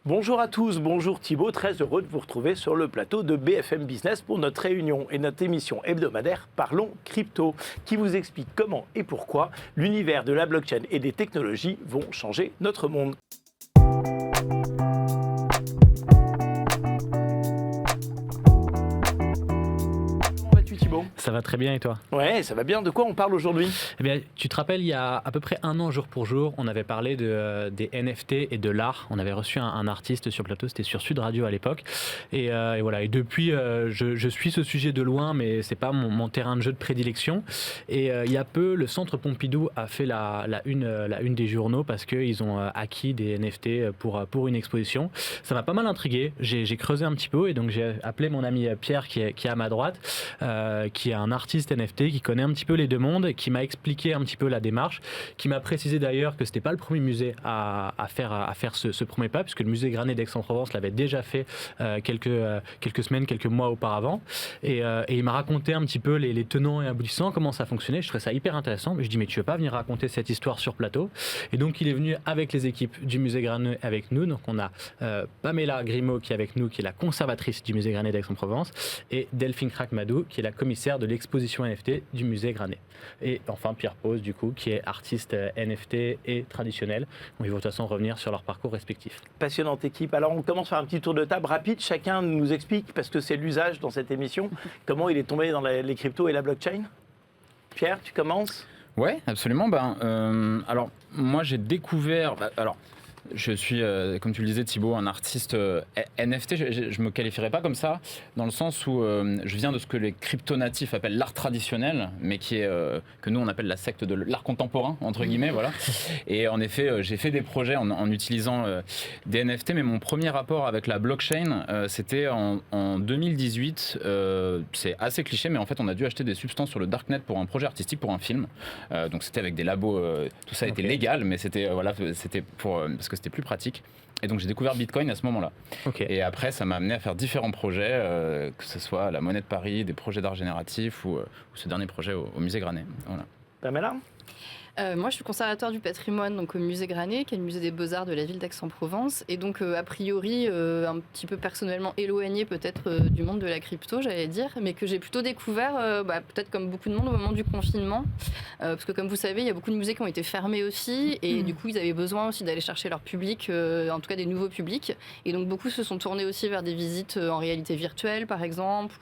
Bonjour à tous, bonjour Thibaut, très heureux de vous retrouver sur le plateau de BFM Business pour notre réunion et notre émission hebdomadaire Parlons Crypto, qui vous explique comment et pourquoi l'univers de la blockchain et des technologies vont changer notre monde. Comment vas-tu Thibaut ? Ça va très bien et toi ? Ouais, ça va bien. De quoi on parle aujourd'hui ? Eh bien, tu te rappelles, il y a à peu près un an, jour pour jour, on avait parlé des NFT et de l'art. On avait reçu un artiste sur le plateau, c'était sur Sud Radio à l'époque. Et voilà. Et depuis, je suis ce sujet de loin, mais c'est pas mon terrain de jeu de prédilection. Et il y a peu, le Centre Pompidou a fait la une des journaux parce qu'ils ont acquis des NFT pour une exposition. Ça m'a pas mal intrigué. J'ai creusé un petit peu et donc j'ai appelé mon ami Pierre qui est à ma droite, qui est un artiste NFT qui connaît un petit peu les deux mondes, qui m'a expliqué un petit peu la démarche, qui m'a précisé d'ailleurs que c'était pas le premier musée à faire ce premier pas, puisque le musée Granet d'Aix-en-Provence l'avait déjà fait quelques semaines, quelques mois auparavant. Et il m'a raconté un petit peu les tenants et aboutissants, comment ça fonctionnait. Je trouvais ça hyper intéressant. Je dis mais tu veux pas venir raconter cette histoire sur plateau ? Et donc il est venu avec les équipes du musée Granet avec nous. Donc on a Pamela Grimaud qui est avec nous, qui est la conservatrice du musée Granet d'Aix-en-Provence, et Delphine Krakmadou qui est la commissaire de l'exposition NFT du musée Granet. Et enfin Pierre Pose du coup qui est artiste NFT et traditionnel. Ils vont de toute façon revenir sur leur parcours respectif. Passionnante équipe. Alors on commence par un petit tour de table rapide. Chacun nous explique, parce que c'est l'usage dans cette émission, comment il est tombé dans les cryptos et la blockchain. Pierre, tu commences ? Ouais, absolument. Alors moi j'ai découvert. Je suis, comme tu le disais Thibaut, un artiste NFT. Je me qualifierais pas comme ça, dans le sens où je viens de ce que les crypto-natifs appellent l'art traditionnel, mais qui est que nous on appelle la secte de l'art contemporain entre guillemets, voilà. Et en effet, j'ai fait des projets en utilisant des NFT, mais mon premier rapport avec la blockchain, c'était en 2018. C'est assez cliché, mais en fait on a dû acheter des substances sur le darknet pour un projet artistique, pour un film. Donc c'était avec des labos, tout ça était légal, mais c'était c'était parce que c'était plus pratique. Et donc j'ai découvert Bitcoin à ce moment-là. Et après, ça m'a amené à faire différents projets, que ce soit la Monnaie de Paris, des projets d'art génératif ou ce dernier projet au musée Granet. Voilà. Pamela ? Moi, je suis conservateur du patrimoine donc, au musée Granet, qui est le musée des Beaux-Arts de la ville d'Aix-en-Provence. Et donc, a priori, un petit peu personnellement éloigné peut-être du monde de la crypto, j'allais dire, mais que j'ai plutôt découvert, peut-être comme beaucoup de monde, au moment du confinement. Parce que, comme vous savez, il y a beaucoup de musées qui ont été fermés aussi. Et du coup, ils avaient besoin aussi d'aller chercher leur public, en tout cas des nouveaux publics. Et donc, beaucoup se sont tournés aussi vers des visites en réalité virtuelle, par exemple.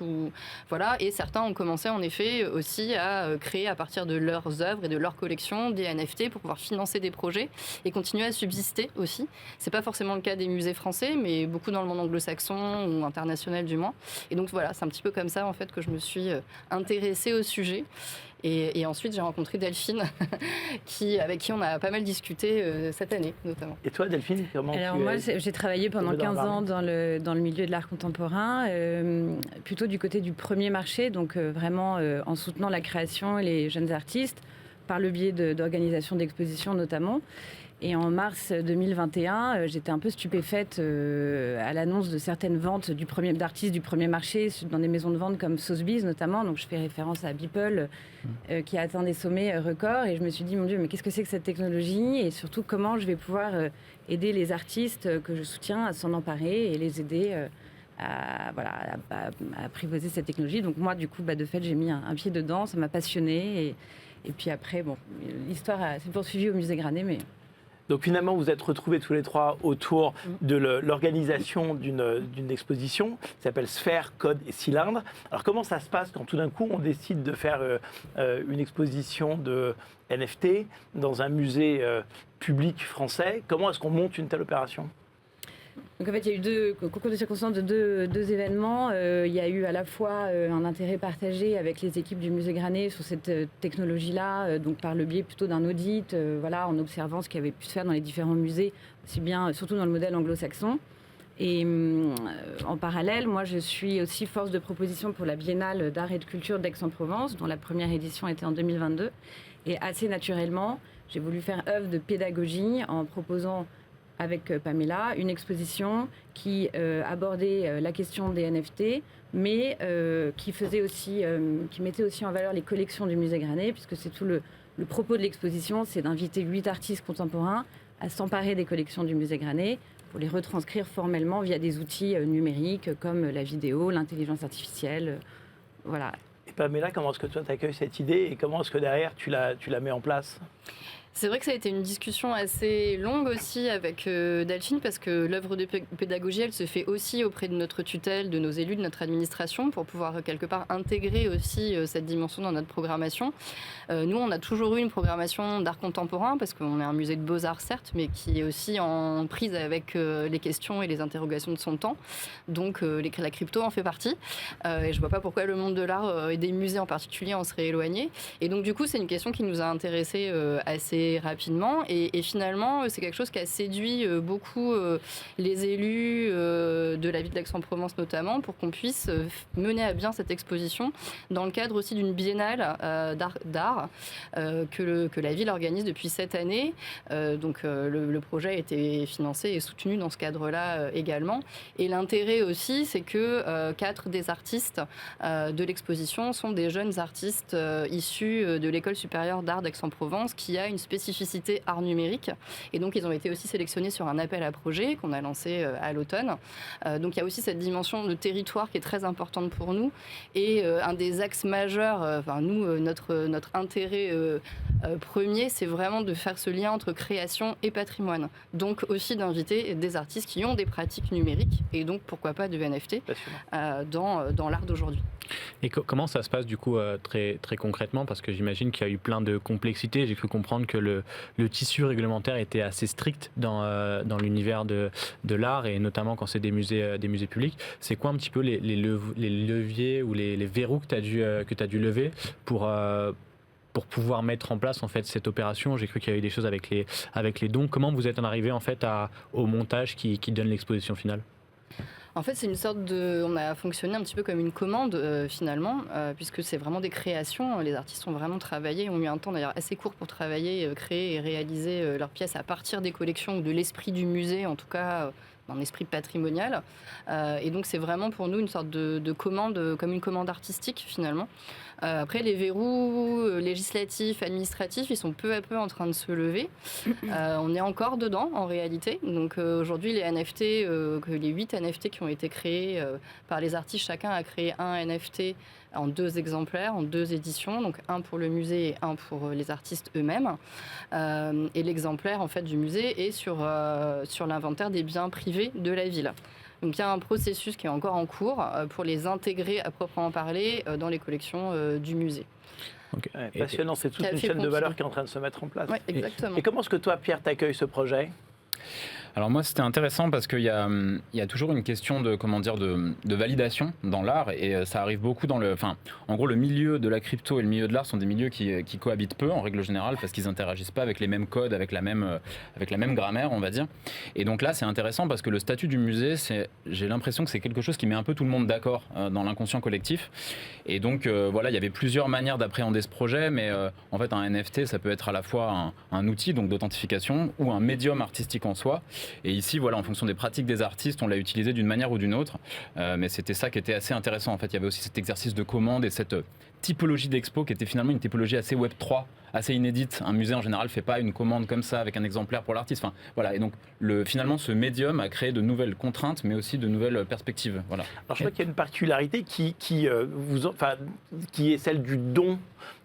Voilà. Et certains ont commencé, en effet, aussi à créer à partir de leurs œuvres et de leurs collections des NFT pour pouvoir financer des projets et continuer à subsister aussi. C'est pas forcément le cas des musées français, mais beaucoup dans le monde anglo-saxon ou international du moins. Et donc voilà, c'est un petit peu comme ça en fait que je me suis intéressée au sujet. Et ensuite, j'ai rencontré Delphine, avec qui on a pas mal discuté cette année, notamment. Et toi, Delphine, comment Alors moi, j'ai travaillé pendant 15 ans dans le milieu de l'art contemporain, plutôt du côté du premier marché, donc vraiment en soutenant la création et les jeunes artistes, par le biais d'organisations d'expositions notamment. Et en mars 2021, j'étais un peu stupéfaite à l'annonce de certaines ventes d'artistes du premier marché dans des maisons de vente comme Sotheby's notamment. Donc je fais référence à Beeple qui a atteint des sommets records. Et je me suis dit, mon Dieu, mais qu'est-ce que c'est que cette technologie ? Et surtout, comment je vais pouvoir aider les artistes que je soutiens à s'en emparer et les aider à apprivoiser cette technologie. Donc moi, du coup, de fait, j'ai mis un pied dedans. Ça m'a passionnée. Et puis après, l'histoire s'est poursuivie au musée Granet, mais... Donc finalement, vous êtes retrouvés tous les trois autour de l'organisation d'une exposition qui s'appelle Sphère, Code et Cylindre. Alors comment ça se passe quand tout d'un coup on décide de faire une exposition de NFT dans un musée public français ? Comment est-ce qu'on monte une telle opération ? Donc en fait, il y a eu concours de circonstances de deux événements. Il y a eu à la fois un intérêt partagé avec les équipes du musée Granet sur cette technologie-là, donc par le biais plutôt d'un audit, en observant ce qui avait pu se faire dans les différents musées, aussi bien, surtout dans le modèle anglo-saxon. Et en parallèle, moi, je suis aussi force de proposition pour la Biennale d'art et de culture d'Aix-en-Provence, dont la première édition était en 2022. Et assez naturellement, j'ai voulu faire œuvre de pédagogie en proposant avec Pamela, une exposition qui abordait la question des NFT, mais qui mettait aussi en valeur les collections du musée Granet, puisque c'est tout le propos de l'exposition, c'est d'inviter 8 artistes contemporains à s'emparer des collections du musée Granet pour les retranscrire formellement via des outils numériques comme la vidéo, l'intelligence artificielle. Voilà. Et Pamela, comment est-ce que toi tu accueilles cette idée et comment est-ce que derrière tu la mets en place ? C'est vrai que ça a été une discussion assez longue aussi avec Delphine parce que l'œuvre de pédagogie, elle se fait aussi auprès de notre tutelle, de nos élus, de notre administration pour pouvoir quelque part intégrer aussi cette dimension dans notre programmation. Nous, on a toujours eu une programmation d'art contemporain parce qu'on est un musée de beaux-arts certes, mais qui est aussi en prise avec les questions et les interrogations de son temps. Donc la crypto en fait partie. Et je vois pas pourquoi le monde de l'art et des musées en particulier en serait éloigné. Et donc du coup, c'est une question qui nous a intéressés assez rapidement et finalement c'est quelque chose qui a séduit beaucoup les élus de la ville d'Aix-en-Provence notamment pour qu'on puisse mener à bien cette exposition dans le cadre aussi d'une biennale d'art que la ville organise depuis cette année. Donc le projet a été financé et soutenu dans ce cadre-là également. Et l'intérêt aussi, c'est que 4 des artistes de l'exposition sont des jeunes artistes issus de l'École supérieure d'art d'Aix-en-Provence qui a une spécificité art numérique. Et donc, ils ont été aussi sélectionnés sur un appel à projet qu'on a lancé à l'automne. Donc, il y a aussi cette dimension de territoire qui est très importante pour nous. Et un des axes majeurs, notre intérêt premier, c'est vraiment de faire ce lien entre création et patrimoine. Donc, aussi d'inviter des artistes qui ont des pratiques numériques et donc, pourquoi pas de NFT dans l'art d'aujourd'hui. Et comment ça se passe du coup très, très concrètement? Parce que j'imagine qu'il y a eu plein de complexités. J'ai cru comprendre que le tissu réglementaire était assez strict dans l'univers de l'art et notamment quand c'est des musées publics. C'est quoi un petit peu les leviers ou les verrous que tu as dû lever pour pouvoir mettre en place en fait cette opération? J'ai cru qu'il y avait des choses avec les dons. Comment vous êtes en arrivé en fait au montage qui donne l'exposition finale? En fait, c'est une sorte de... On a fonctionné un petit peu comme une commande, finalement, puisque c'est vraiment des créations. Les artistes ont vraiment travaillé, ont eu un temps d'ailleurs assez court pour travailler, créer et réaliser leurs pièces à partir des collections ou de l'esprit du musée, en tout cas d'un esprit patrimonial. Et donc, c'est vraiment pour nous une sorte de commande, comme une commande artistique, finalement. Après, les verrous législatifs, administratifs, ils sont peu à peu en train de se lever. On est encore dedans, en réalité. Donc aujourd'hui, les NFT, les 8 NFT qui ont été créés par les artistes, chacun a créé un NFT en 2 exemplaires, en 2 éditions, donc un pour le musée et un pour les artistes eux-mêmes. Et l'exemplaire en fait, du musée est sur l'inventaire des biens privés de la ville. Donc il y a un processus qui est encore en cours pour les intégrer à proprement parler dans les collections du musée. Okay. Ouais, passionnant, c'est toute une chaîne de valeur qui est en train de se mettre en place. Ouais, exactement. Et comment est-ce que toi, Pierre, t'accueilles ce projet ? Alors moi, c'était intéressant parce qu'il y a toujours une question de validation dans l'art et ça arrive beaucoup en gros, le milieu de la crypto et le milieu de l'art sont des milieux qui cohabitent peu en règle générale parce qu'ils n'interagissent pas avec les mêmes codes, avec la même grammaire, on va dire. Et donc là, c'est intéressant parce que le statut du musée, j'ai l'impression que c'est quelque chose qui met un peu tout le monde d'accord dans l'inconscient collectif. Et donc voilà, il y avait plusieurs manières d'appréhender ce projet, mais en fait, un NFT, ça peut être à la fois un outil donc d'authentification ou un médium artistique en soi. Et ici, voilà, en fonction des pratiques des artistes, on l'a utilisé d'une manière ou d'une autre. Mais c'était ça qui était assez intéressant. En fait, il y avait aussi cet exercice de commande et cette typologie d'expo qui était finalement une typologie assez Web3, assez inédite. Un musée en général ne fait pas une commande comme ça avec un exemplaire pour l'artiste. Enfin, voilà. Et donc, finalement, ce médium a créé de nouvelles contraintes, mais aussi de nouvelles perspectives. Voilà. Alors, je crois qu'il y a une particularité qui est celle du don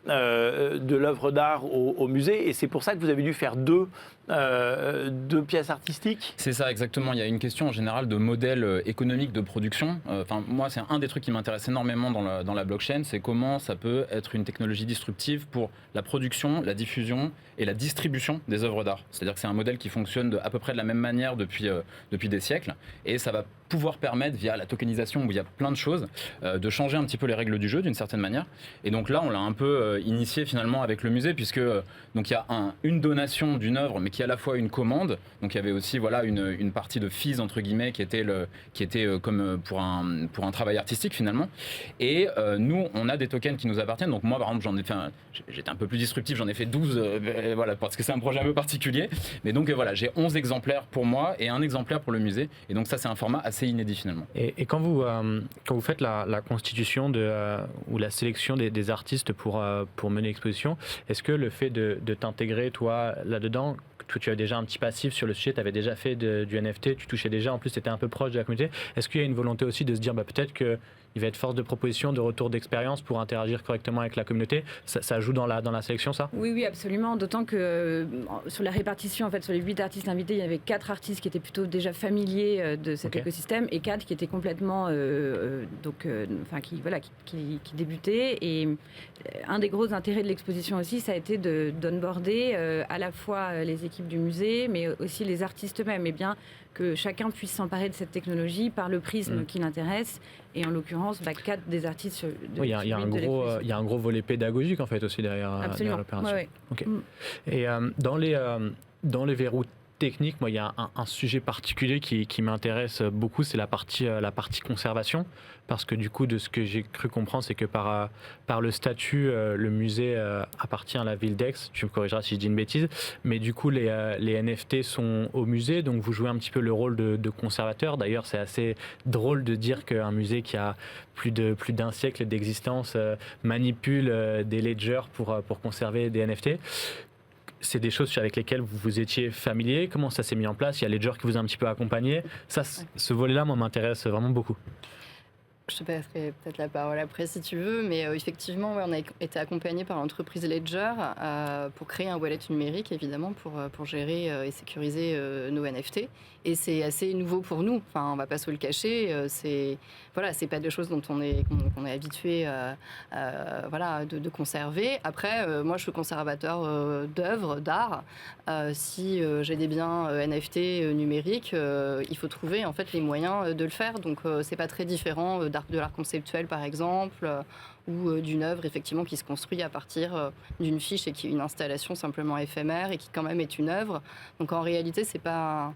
de l'œuvre d'art au musée, et c'est pour ça que vous avez dû faire deux pièces artistiques. C'est ça, exactement. Il y a une question en général de modèle économique de production. Moi, c'est un des trucs qui m'intéresse énormément dans la blockchain, c'est comment ça peut être une technologie disruptive pour la production, la diffusion et la distribution des œuvres d'art. C'est-à-dire que c'est un modèle qui fonctionne à peu près de la même manière depuis des siècles, et ça va pouvoir permettre, via la tokenisation, où il y a plein de choses, de changer un petit peu les règles du jeu d'une certaine manière. Et donc là, on l'a un peu initié finalement avec le musée, puisque donc il y a une donation d'une œuvre, mais qui est à la fois une commande. Donc il y avait aussi une partie de fees entre guillemets qui était comme pour un travail artistique finalement. Et nous, on a des tokens qui nous appartiennent. Donc moi, par exemple, j'étais un peu plus disruptif, j'en ai fait 12, voilà, parce que c'est un projet un peu particulier. Mais donc voilà, j'ai 11 exemplaires pour moi et un exemplaire pour le musée. Et donc ça, c'est un format assez inédit finalement. Et quand vous faites la constitution ou la sélection des artistes pour mener l'exposition, est-ce que le fait de t'intégrer toi là-dedans, tu as déjà un petit passif sur le sujet, tu avais déjà fait du NFT, tu touchais déjà, en plus tu étais un peu proche de la communauté. Est-ce qu'il y a une volonté aussi de se dire peut-être qu'il va être force de proposition, de retour d'expérience pour interagir correctement avec la communauté? Ça joue dans la sélection, ça? Oui, absolument. D'autant que sur la répartition, en fait, sur les 8 artistes invités, il y avait 4 artistes qui étaient plutôt déjà familiers de cet écosystème et 4 qui étaient complètement, qui débutaient. Et un des gros intérêts de l'exposition aussi, ça a été d'onboarder à la fois les équipes du musée, mais aussi les artistes eux-mêmes. Et bien que chacun puisse s'emparer de cette technologie par le prisme qui l'intéresse. Et en l'occurrence, 4 des artistes de il y a un gros volet pédagogique en fait aussi derrière l'opération. Ouais. Okay. Et dans les verrous techniques, moi il y a un sujet particulier qui m'intéresse beaucoup, c'est la partie conservation, parce que du coup de ce que j'ai cru comprendre, c'est que par le statut, le musée appartient à la ville d'Aix. Tu me corrigeras si je dis une bêtise, mais du coup les NFT sont au musée, donc vous jouez un petit peu le rôle de conservateur. D'ailleurs c'est assez drôle de dire qu'un musée qui a plus d'un siècle d'existence manipule des ledgers pour conserver des NFT. C'est des choses avec lesquelles vous étiez familier. Comment ça s'est mis en place? Il y a Ledger qui vous a un petit peu accompagné. Ce volet-là, moi, m'intéresse vraiment beaucoup. Je te passerai peut-être la parole après si tu veux, mais effectivement, on a été accompagné par l'entreprise Ledger pour créer un wallet numérique, évidemment, pour gérer et sécuriser nos NFT. Et c'est assez nouveau pour nous. Enfin, on ne va pas se le cacher. C'est pas des choses dont on est habitué de conserver. Après, moi, je suis conservateur d'œuvres, d'art. Si j'ai des biens NFT numériques, il faut trouver en fait les moyens de le faire. Donc, c'est pas très différent de l'art conceptuel, par exemple, ou d'une œuvre effectivement qui se construit à partir d'une fiche et qui est une installation simplement éphémère et qui quand même est une œuvre. Donc, en réalité, c'est pas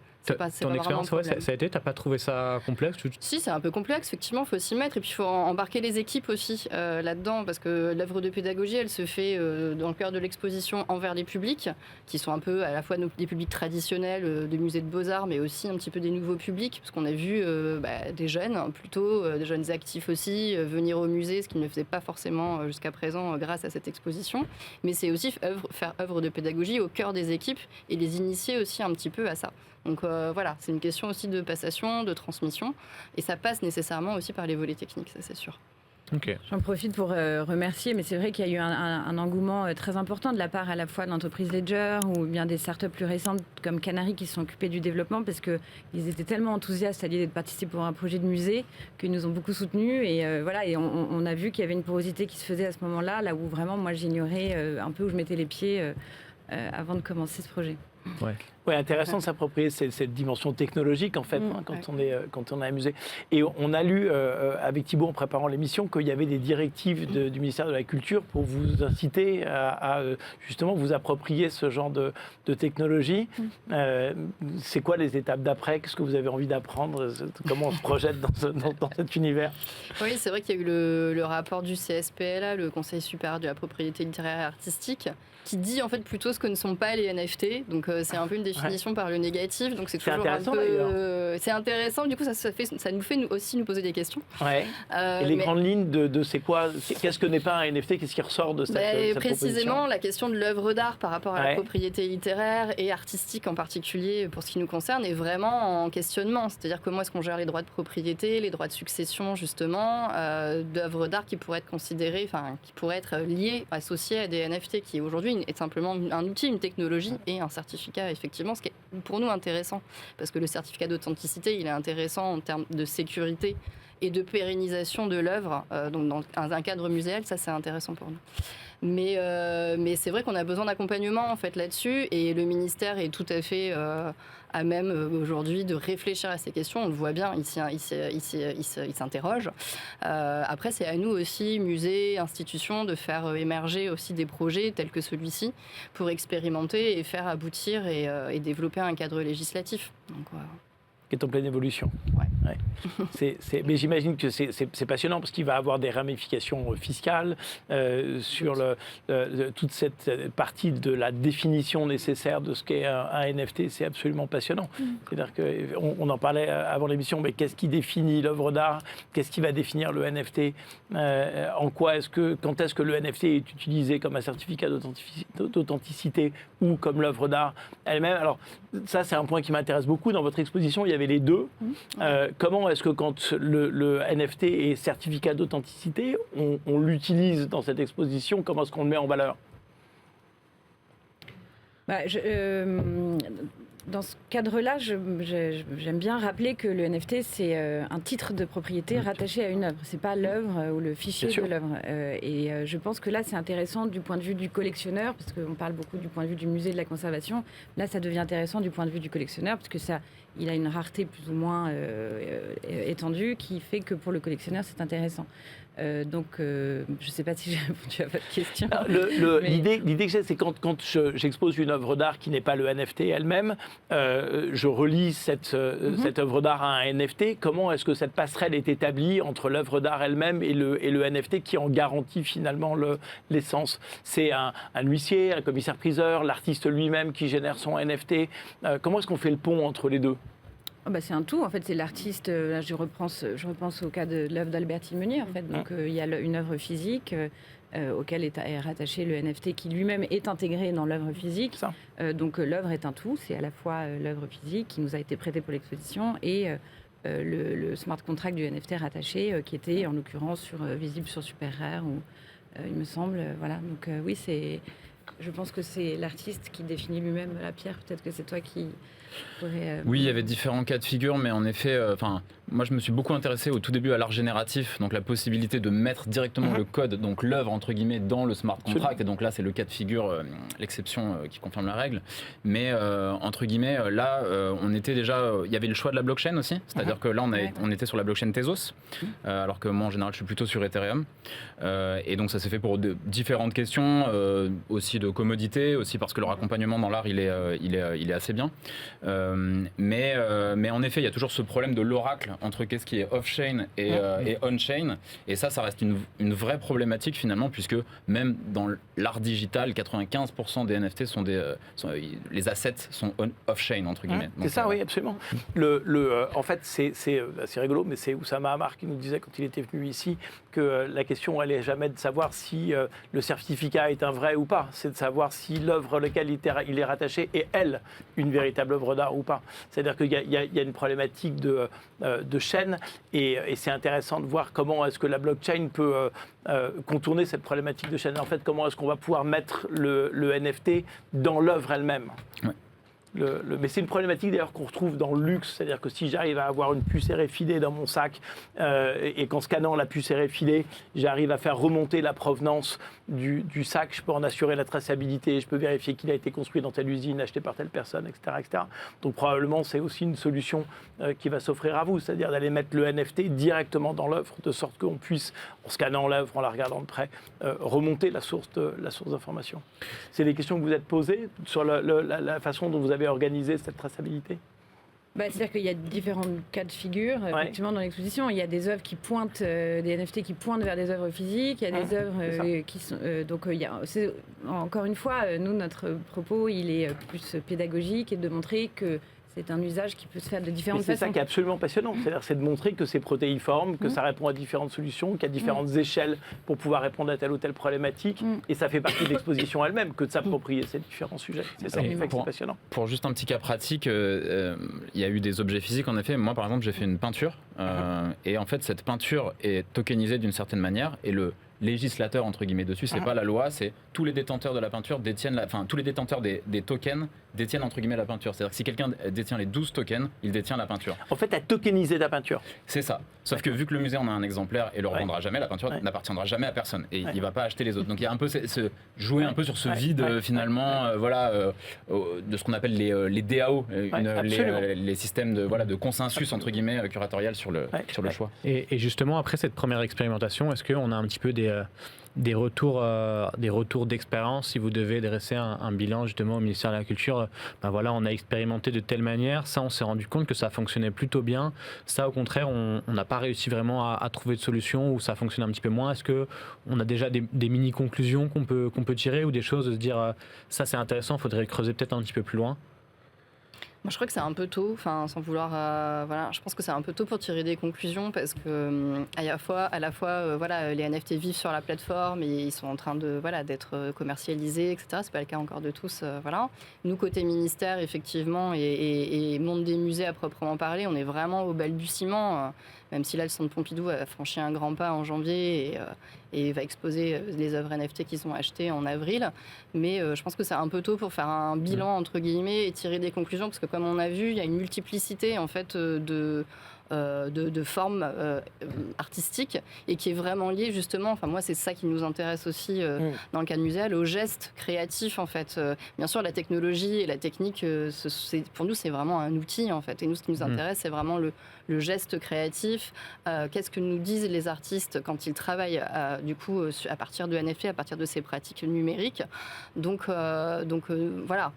ton expérience, ça a été, t'as pas trouvé ça complexe? Si, c'est un peu complexe, effectivement, il faut s'y mettre. Et puis, il faut embarquer les équipes aussi là-dedans, parce que l'œuvre de pédagogie, elle se fait dans le cœur de l'exposition envers les publics, qui sont un peu à la fois des publics traditionnels des musées de beaux-arts, mais aussi un petit peu des nouveaux publics, parce qu'on a vu des jeunes, plutôt, des jeunes actifs aussi, venir au musée, ce qu'ils ne faisaient pas forcément jusqu'à présent grâce à cette exposition. Mais c'est aussi faire œuvre de pédagogie au cœur des équipes et les initier aussi un petit peu à ça. Donc c'est une question aussi de passation, de transmission, et ça passe nécessairement aussi par les volets techniques, ça c'est sûr. Okay. J'en profite pour remercier, mais c'est vrai qu'il y a eu un engouement très important de la part à la fois de l'entreprise Ledger ou bien des startups plus récentes comme Canary qui se sont occupées du développement parce qu'ils étaient tellement enthousiastes à l'idée de participer pour un projet de musée qu'ils nous ont beaucoup soutenus et on a vu qu'il y avait une porosité qui se faisait à ce moment-là, là où vraiment moi j'ignorais un peu où je mettais les pieds avant de commencer ce projet. Ouais, intéressant de s'approprier cette dimension technologique en fait quand on est amusé. Et on a lu avec Thibault en préparant l'émission qu'il y avait des directives du ministère de la Culture pour vous inciter à justement vous approprier ce genre de technologie. C'est quoi les étapes d'après? Qu'est-ce que vous avez envie d'apprendre? Comment on se projette dans cet univers? Oui, c'est vrai qu'il y a eu le rapport du CSPLA, le Conseil supérieur de la propriété littéraire et artistique, qui dit en fait plutôt ce que ne sont pas les NFT. Donc c'est un peu une définition par le négatif. Donc c'est toujours un peu. C'est intéressant. Du coup, ça nous fait aussi nous poser des questions. Ouais. Et les grandes lignes de c'est quoi? Qu'est-ce que n'est pas un NFT? Qu'est-ce qui ressort de cette précisément la question de l'œuvre d'art par rapport à la propriété littéraire et artistique en particulier pour ce qui nous concerne est vraiment en questionnement. C'est-à-dire comment est-ce qu'on gère les droits de propriété, les droits de succession justement d'œuvres d'art qui pourraient être considérées, qui pourraient être liées, associées à des NFT qui aujourd'hui est simplement un outil, une technologie et un certificat, effectivement, ce qui est pour nous intéressant, parce que le certificat d'authenticité, il est intéressant en termes de sécurité et de pérennisation de l'œuvre, donc dans un cadre muséal, ça c'est intéressant pour nous. Mais c'est vrai qu'on a besoin d'accompagnement en fait là-dessus, et le ministère est tout à fait à même aujourd'hui de réfléchir à ces questions. On le voit bien, il s'interroge. Après, c'est à nous aussi, musées, institutions, de faire émerger aussi des projets tels que celui-ci pour expérimenter et faire aboutir et développer un cadre législatif. Donc, qui est en pleine évolution. Ouais. Mais j'imagine que c'est passionnant parce qu'il va avoir des ramifications fiscales sur toute cette partie de la définition nécessaire de ce qu'est un NFT. C'est absolument passionnant. C'est-à-dire qu'on en parlait avant l'émission, mais qu'est-ce qui définit l'œuvre d'art? Qu'est-ce qui va définir le NFT? Quand est-ce que le NFT est utilisé comme un certificat d'authenticité ou comme l'œuvre d'art elle-même? Alors ça, c'est un point qui m'intéresse beaucoup. Dans votre exposition, il y avait les deux. Comment est-ce que quand le NFT est certificat d'authenticité, on l'utilise dans cette exposition? Comment est-ce qu'on le met en valeur? Dans ce cadre-là, j'aime bien rappeler que le NFT, c'est un titre de propriété rattaché à une œuvre. Ce n'est pas l'œuvre ou le fichier de l'œuvre. Et je pense que là, c'est intéressant du point de vue du collectionneur, parce qu'on parle beaucoup du point de vue du musée de la conservation. Là, ça devient intéressant du point de vue du collectionneur, parce que il a une rareté plus ou moins étendue qui fait que pour le collectionneur, c'est intéressant. Donc, je ne sais pas si j'ai répondu à votre question. L'idée que j'ai, c'est quand j'expose une œuvre d'art qui n'est pas le NFT elle-même, je relie cette œuvre d'art à un NFT. Comment est-ce que cette passerelle est établie entre l'œuvre d'art elle-même et le NFT qui en garantit finalement l'essence? C'est un huissier, un commissaire-priseur, l'artiste lui-même qui génère son NFT. Comment est-ce qu'on fait le pont entre les deux? C'est un tout, en fait, c'est l'artiste. Là, je repense au cas de l'œuvre d'Albertine Meunier, en fait. Donc, il y a une œuvre physique auquel est rattaché le NFT qui lui-même est intégré dans l'œuvre physique. Donc, l'œuvre est un tout, c'est à la fois l'œuvre physique qui nous a été prêtée pour l'exposition et le smart contract du NFT rattaché qui était, en l'occurrence, visible sur Super Rare, il me semble. Voilà, donc oui, je pense que c'est l'artiste qui définit lui-même la pierre. Peut-être que c'est toi qui pourrais... Oui, il y avait différents cas de figure, mais en effet, moi je me suis beaucoup intéressé au tout début à l'art génératif, donc la possibilité de mettre directement le code, donc l'œuvre entre guillemets, dans le smart contract. Et donc là, c'est le cas de figure, l'exception qui confirme la règle. Mais entre guillemets, là, on était déjà, il y avait le choix de la blockchain aussi, c'est-à-dire que là, on était sur la blockchain Tezos, alors que moi en général, je suis plutôt sur Ethereum. Et donc ça s'est fait pour différentes questions, aussi de commodité, aussi parce que leur accompagnement dans l'art, il est assez bien. Mais en effet, il y a toujours ce problème de l'oracle entre qu'est-ce qui est off-chain et on-chain. Et ça reste une vraie problématique finalement, puisque même dans l'art digital, 95% des NFT les assets sont off-chain, entre guillemets. C'est ça, oui, absolument. En fait, c'est assez rigolo, mais c'est Oussama Hamar qui nous disait quand il était venu ici que la question, elle n'est jamais de savoir si le certificat est un vrai ou pas. C'est de savoir si l'œuvre à laquelle il est rattaché est, elle, une véritable œuvre d'art ou pas. C'est-à-dire qu'il y a une problématique de chaîne et c'est intéressant de voir comment est-ce que la blockchain peut contourner cette problématique de chaîne. En fait, comment est-ce qu'on va pouvoir mettre le NFT dans l'œuvre elle-même. Ouais. Mais c'est une problématique d'ailleurs qu'on retrouve dans le luxe, c'est-à-dire que si j'arrive à avoir une puce RFID dans mon sac et qu'en scannant la puce RFID, j'arrive à faire remonter la provenance du sac, je peux en assurer la traçabilité, je peux vérifier qu'il a été construit dans telle usine, acheté par telle personne, etc. etc. Donc probablement c'est aussi une solution qui va s'offrir à vous, c'est-à-dire d'aller mettre le NFT directement dans l'œuvre, de sorte qu'on puisse, en scannant l'œuvre, en la regardant de près, remonter la source d'information. C'est des questions que vous êtes posées sur la façon dont vous avez organisé cette traçabilité? C'est-à-dire qu'il y a différents cas de figure, effectivement, dans l'exposition. Il y a des œuvres qui pointent, des NFT qui pointent vers des œuvres physiques. Il y a des œuvres qui sont... encore une fois, nous, notre propos, il est plus pédagogique et de montrer que c'est un usage qui peut se faire de différentes façons. C'est ça qui est absolument passionnant. C'est de montrer que c'est protéiforme, que ça répond à différentes solutions, qu'il y a différentes échelles pour pouvoir répondre à telle ou telle problématique. Et ça fait partie de l'exposition elle-même que de s'approprier ces différents sujets. C'est ça qui fait que c'est passionnant. Pour juste un petit cas pratique, il y a eu des objets physiques en effet. Moi, par exemple, j'ai fait une peinture. Et en fait, cette peinture est tokenisée d'une certaine manière. Et le législateur, entre guillemets, dessus, c'est pas la loi, c'est tous les détenteurs de la peinture détiennent tous les détenteurs des tokens détiennent, entre guillemets, la peinture. C'est-à-dire que si quelqu'un détient les 12 tokens, il détient la peinture. En fait, tu as tokenisé ta peinture. C'est ça. Sauf que vu que le musée en a un exemplaire et le revendra jamais, la peinture n'appartiendra jamais à personne. Et il va pas acheter les autres. Donc il y a un peu jouer un peu sur ce vide, finalement, de ce qu'on appelle les DAO, les systèmes de consensus, entre guillemets, curatorial sur le choix. Et justement, après cette première expérimentation, est-ce qu'on a un petit peu des retours d'expérience si vous devez dresser un bilan justement au ministère de la Culture. Ben voilà, on a expérimenté de telle manière, ça on s'est rendu compte que ça fonctionnait plutôt bien, ça au contraire on n'a pas réussi vraiment à trouver de solution ou ça fonctionne un petit peu moins. Est-ce que on a déjà des mini conclusions qu'on peut tirer ou des choses de se dire ça c'est intéressant, il faudrait creuser peut-être un petit peu plus loin? Moi, je crois que c'est un peu tôt, enfin, sans vouloir, voilà, je pense que c'est un peu tôt pour tirer des conclusions parce que à la fois, voilà, les NFT vivent sur la plateforme et ils sont en train de, voilà, d'être commercialisés, etc. C'est pas le cas encore de tous, voilà. Nous, côté ministère, effectivement, et monde des musées à proprement parler, on est vraiment au balbutiement. Même si là, le Centre Pompidou a franchi un grand pas en janvier et va exposer les œuvres NFT qu'ils ont achetées en avril. Mais je pense que c'est un peu tôt pour faire un bilan, entre guillemets, et tirer des conclusions, parce que comme on a vu, il y a une multiplicité en fait, de formes artistiques et qui est vraiment liée justement, enfin moi c'est ça qui nous intéresse aussi dans le cadre muséal, au geste créatif en fait. Bien sûr la technologie et la technique, pour nous c'est vraiment un outil en fait, et nous ce qui nous intéresse c'est vraiment le geste créatif. Qu'est-ce que nous disent les artistes quand ils travaillent du coup à partir de NFT, à partir de ces pratiques numériques. Donc voilà,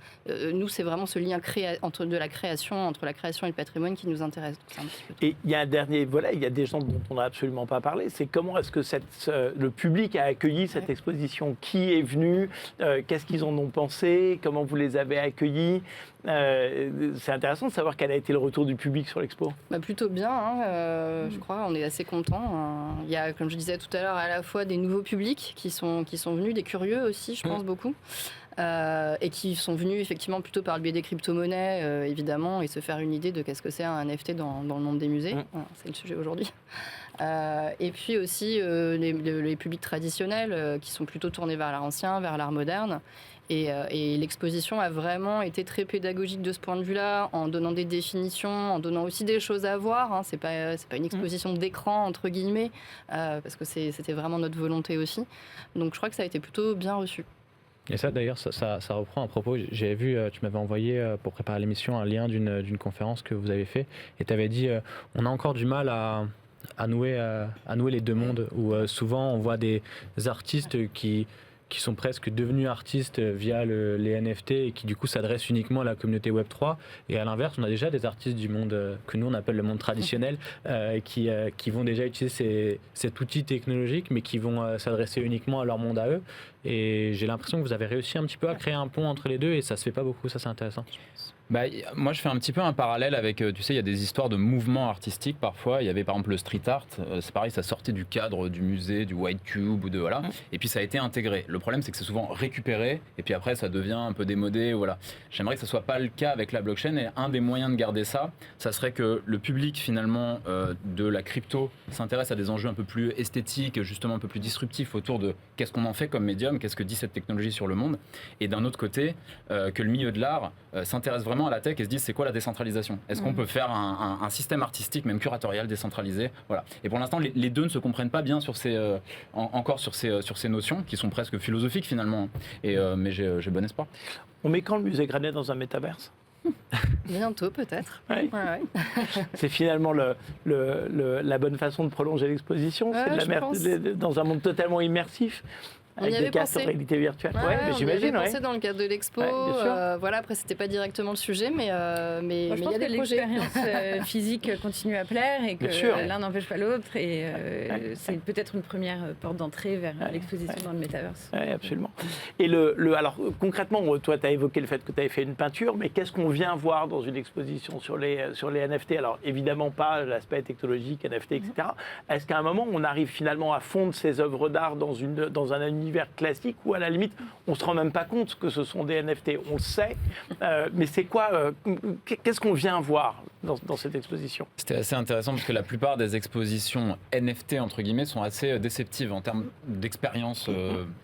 nous c'est vraiment ce lien entre la création et le patrimoine qui nous intéresse. Donc, et il y a un dernier volet, il y a des gens dont on n'a absolument pas parlé, c'est comment est-ce que le public a accueilli cette exposition? Qui est venu? Qu'est-ce qu'ils en ont pensé? Comment vous les avez accueillis? C'est intéressant de savoir quel a été le retour du public sur l'expo. Plutôt bien, hein, je crois, on est assez contents. Il y a, comme je disais tout à l'heure, à la fois des nouveaux publics qui sont venus, des curieux aussi, je pense beaucoup. Et qui sont venus effectivement plutôt par le biais des crypto-monnaies, évidemment, et se faire une idée de qu'est-ce que c'est un NFT dans le monde des musées. Voilà, c'est le sujet aujourd'hui. Et puis aussi les publics traditionnels qui sont plutôt tournés vers l'art ancien, vers l'art moderne. Et l'exposition a vraiment été très pédagogique de ce point de vue-là, en donnant des définitions, en donnant aussi des choses à voir. Hein. C'est pas une exposition d'écran, entre guillemets, parce que c'était vraiment notre volonté aussi. Donc je crois que ça a été plutôt bien reçu. Et ça, d'ailleurs, ça reprend un propos. J'avais vu, tu m'avais envoyé pour préparer l'émission un lien d'une conférence que vous avez fait. Et tu avais dit, on a encore du mal à nouer les deux mondes, où souvent on voit des artistes qui sont presque devenus artistes via les NFT et qui du coup s'adressent uniquement à la communauté Web3. Et à l'inverse, on a déjà des artistes du monde que nous on appelle le monde traditionnel qui vont déjà utiliser cet outil technologique mais qui vont s'adresser uniquement à leur monde à eux. Et j'ai l'impression que vous avez réussi un petit peu à créer un pont entre les deux et ça se fait pas beaucoup, ça c'est intéressant. Moi, je fais un petit peu un parallèle avec, tu sais, il y a des histoires de mouvements artistiques parfois. Il y avait par exemple le street art, c'est pareil, ça sortait du cadre du musée, du White Cube ou de voilà. Et puis ça a été intégré. Le problème, c'est que c'est souvent récupéré et puis après ça devient un peu démodé. Voilà. J'aimerais que ça soit pas le cas avec la blockchain. Et un des moyens de garder ça serait que le public finalement de la crypto s'intéresse à des enjeux un peu plus esthétiques, justement un peu plus disruptifs autour de qu'est-ce qu'on en fait comme médium, qu'est-ce que dit cette technologie sur le monde. Et d'un autre côté, que le milieu de l'art s'intéresse vraiment à la tech et se disent c'est quoi la décentralisation? Est-ce qu'on peut faire un système artistique, même curatorial, décentralisé? Voilà. Et pour l'instant, les deux ne se comprennent pas bien sur encore sur ces notions qui sont presque philosophiques finalement. Mais j'ai bon espoir. On met quand le musée Granet dans un métaverse? Bientôt peut-être. Ouais. Ouais. C'est finalement la bonne façon de prolonger l'exposition. C'est dans un monde totalement immersif. Avec des casques en réalité virtuelle. Mais j'imagine. On y avait pensé dans le cadre de l'expo. Voilà, après, c'était pas directement le sujet, mais il y a des projets. L'expérience physique continue à plaire et que l'un n'empêche pas l'autre. Et c'est peut-être une première porte d'entrée vers l'exposition dans le Metaverse. Oui, absolument. Et alors, concrètement, toi, tu as évoqué le fait que tu avais fait une peinture, mais qu'est-ce qu'on vient voir dans une exposition sur les NFT? Alors, évidemment pas l'aspect technologique, NFT, etc. Est-ce qu'à un moment, on arrive finalement à fondre ces œuvres d'art dans un univers classique ou à la limite on se rend même pas compte que ce sont des NFT, on le sait, mais c'est quoi, qu'est-ce qu'on vient voir dans cette exposition? C'était assez intéressant parce que la plupart des expositions NFT entre guillemets sont assez déceptives en termes d'expérience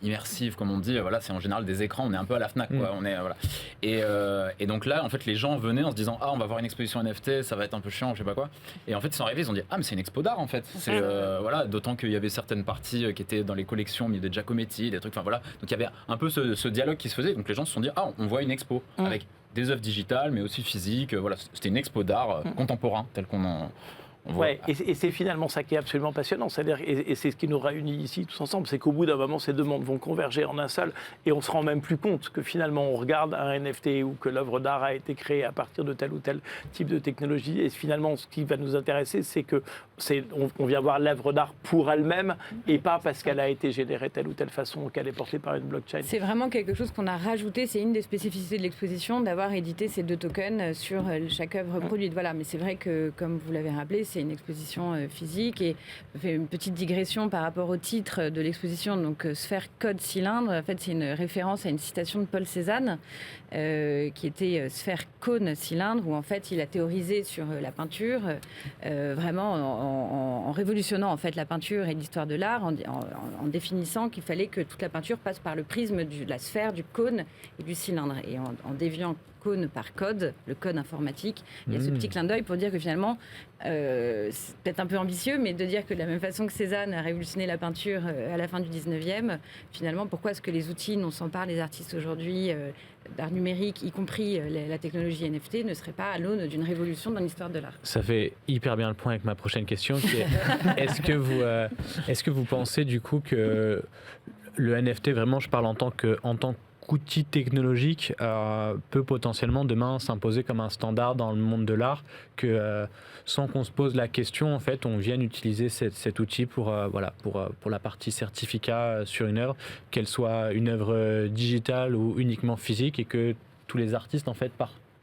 immersive comme on dit. Voilà, c'est en général des écrans, on est un peu à la Fnac quoi. On est voilà. Et donc là en fait les gens venaient en se disant on va voir une exposition NFT, ça va être un peu chiant, je sais pas quoi. Et en fait ils sont arrivés, ils ont dit mais c'est une expo d'art en fait. C'est voilà, d'autant qu'il y avait certaines parties qui étaient dans les collections, mais des Giacometti, des trucs, enfin voilà. Donc il y avait un peu ce dialogue qui se faisait. Donc les gens se sont dit on voit une expo avec des œuvres digitales, mais aussi physiques. Voilà, c'était une expo d'art contemporain tel qu'on Ouais, et c'est finalement ça qui est absolument passionnant. C'est-à-dire, et c'est ce qui nous réunit ici tous ensemble, c'est qu'au bout d'un moment, ces deux mondes vont converger en un seul, et on se rend même plus compte que finalement, on regarde un NFT ou que l'œuvre d'art a été créée à partir de tel ou tel type de technologie. Et finalement, ce qui va nous intéresser, c'est que on vient voir l'œuvre d'art pour elle-même et pas parce qu'elle a été générée telle ou telle façon ou qu'elle est portée par une blockchain. C'est vraiment quelque chose qu'on a rajouté. C'est une des spécificités de l'exposition d'avoir édité ces 2 tokens sur chaque œuvre produite. Voilà, mais c'est vrai que, comme vous l'avez rappelé, c'est une exposition physique et je fais une petite digression par rapport au titre de l'exposition. Donc, Sphère, Code, Cylindre. En fait, c'est une référence à une citation de Paul Cézanne qui était Sphère, Cône, Cylindre, où en fait, il a théorisé sur la peinture, vraiment en révolutionnant en fait la peinture et l'histoire de l'art, en définissant qu'il fallait que toute la peinture passe par le prisme de la sphère, du cône et du cylindre. Et en déviant cône par code, le code informatique, il y a ce petit clin d'œil pour dire que finalement, c'est peut-être un peu ambitieux, mais de dire que de la même façon que Cézanne a révolutionné la peinture à la fin du 19e, finalement, pourquoi est-ce que les outils dont s'emparent les artistes aujourd'hui, d'art numérique, y compris la technologie NFT, ne serait pas à l'aune d'une révolution dans l'histoire de l'art? Ça fait hyper bien le point avec ma prochaine question, qui est est-ce que vous pensez du coup que le NFT, vraiment je parle en tant qu'outil technologique, peut potentiellement demain s'imposer comme un standard dans le monde de l'art, que sans qu'on se pose la question, en fait, on vienne utiliser cet outil pour la partie certificat sur une œuvre, qu'elle soit une œuvre digitale ou uniquement physique, et que tous les artistes en fait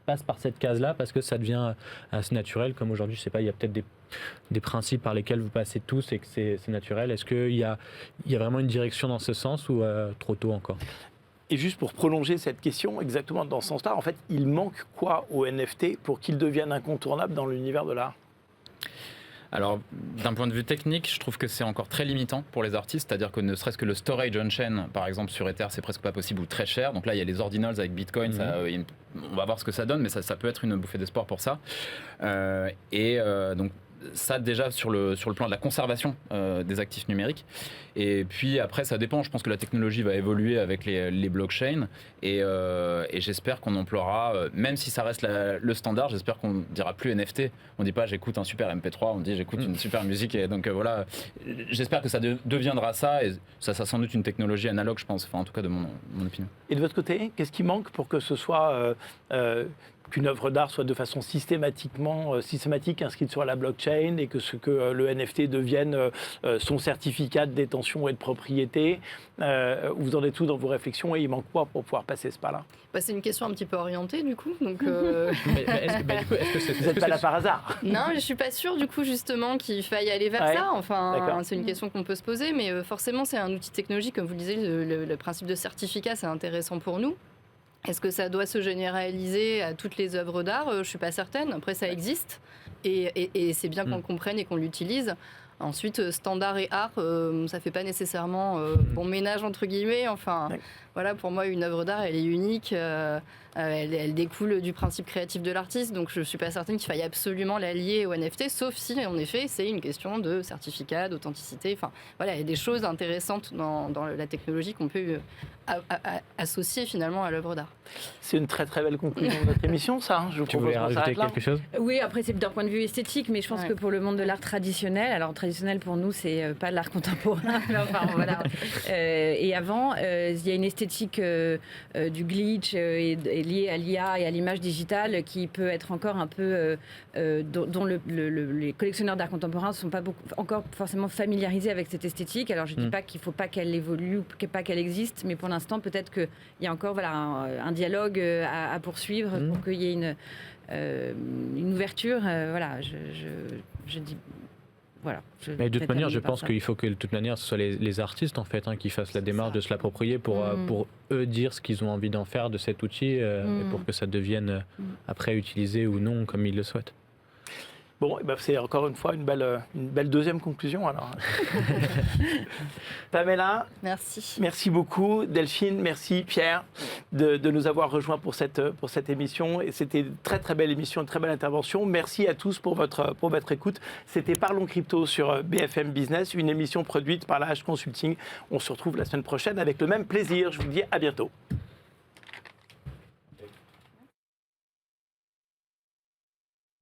passent par cette case-là parce que ça devient assez naturel, comme aujourd'hui, je sais pas, il y a peut-être des principes par lesquels vous passez tous et que c'est naturel. Est-ce qu'il y a vraiment une direction dans ce sens ou trop tôt encore? Et juste pour prolonger cette question, exactement dans ce sens-là, en fait, il manque quoi au NFT pour qu'il devienne incontournable dans l'univers de l'art? Alors, d'un point de vue technique, je trouve que c'est encore très limitant pour les artistes, c'est-à-dire que ne serait-ce que le storage on-chain, par exemple sur Ether, c'est presque pas possible ou très cher. Donc là, il y a les ordinals avec Bitcoin, on va voir ce que ça donne, mais ça peut être une bouffée d'espoir pour ça. Donc, ça déjà sur le plan de la conservation des actifs numériques. Et puis après, ça dépend. Je pense que la technologie va évoluer avec les blockchains et j'espère qu'on emploiera, même si ça reste le standard, j'espère qu'on dira plus NFT. On dit pas j'écoute un super MP3, on dit j'écoute une super musique. Et donc voilà, j'espère que ça deviendra ça, et ça sans doute une technologie analogue, je pense. Enfin, en tout cas de mon opinion. Et de votre côté, qu'est-ce qui manque pour que ce soit qu'une œuvre d'art soit de façon systématique inscrite sur la blockchain et que le NFT devienne son certificat de détention et de propriété? Vous en êtes tout dans vos réflexions et il manque quoi pour pouvoir passer ce pas-là? C'est une question un petit peu orientée du coup. Donc, vous n'êtes pas là par hasard? Non, je ne suis pas sûre du coup justement qu'il faille aller vers ça. Enfin, c'est une question qu'on peut se poser, mais forcément c'est un outil technologique, comme vous le disiez, le principe de certificat c'est intéressant pour nous. Est-ce que ça doit se généraliser à toutes les œuvres d'art? Je ne suis pas certaine. Après, ça existe et c'est bien qu'on le comprenne et qu'on l'utilise. Ensuite, standard et art, ça ne fait pas nécessairement bon ménage, entre guillemets. Enfin, voilà, pour moi, une œuvre d'art, elle est unique. Elle découle du principe créatif de l'artiste. Donc, je ne suis pas certaine qu'il faille absolument la lier au NFT, sauf si, en effet, c'est une question de certificat, d'authenticité. Enfin, voilà, il y a des choses intéressantes dans la technologie qu'on peut associer finalement à l'œuvre d'art. C'est une très très belle conclusion de notre émission, ça. Je vous tu voulais rajouter quelque chose? Oui, après c'est d'un point de vue esthétique, mais je pense que pour le monde de l'art traditionnel, alors traditionnel pour nous c'est pas de l'art contemporain, enfin, voilà. Et avant, il y a une esthétique du glitch liée à l'IA et à l'image digitale qui peut être encore un peu dont les collectionneurs d'art contemporain ne sont pas encore forcément familiarisés avec cette esthétique. Alors je ne dis pas qu'il ne faut pas qu'elle évolue ou pas qu'elle existe, mais pour l'instant peut-être qu'il y a encore un dialogue à poursuivre pour qu'il y ait une ouverture. Voilà, je dis. Voilà, mais de toute manière, je pense qu'il faut que de toute manière, ce soit les artistes en fait qui fassent la démarche de se l'approprier pour eux dire ce qu'ils ont envie d'en faire de cet outil et pour que ça devienne après utilisé ou non comme ils le souhaitent. Bon, c'est encore une fois une belle deuxième conclusion alors. Pamela, merci beaucoup. Delphine, merci. Pierre, de nous avoir rejoints pour cette émission. Et c'était une très très belle émission, une très belle intervention. Merci à tous pour votre écoute. C'était Parlons Crypto sur BFM Business, une émission produite par la H Consulting. On se retrouve la semaine prochaine avec le même plaisir. Je vous dis à bientôt.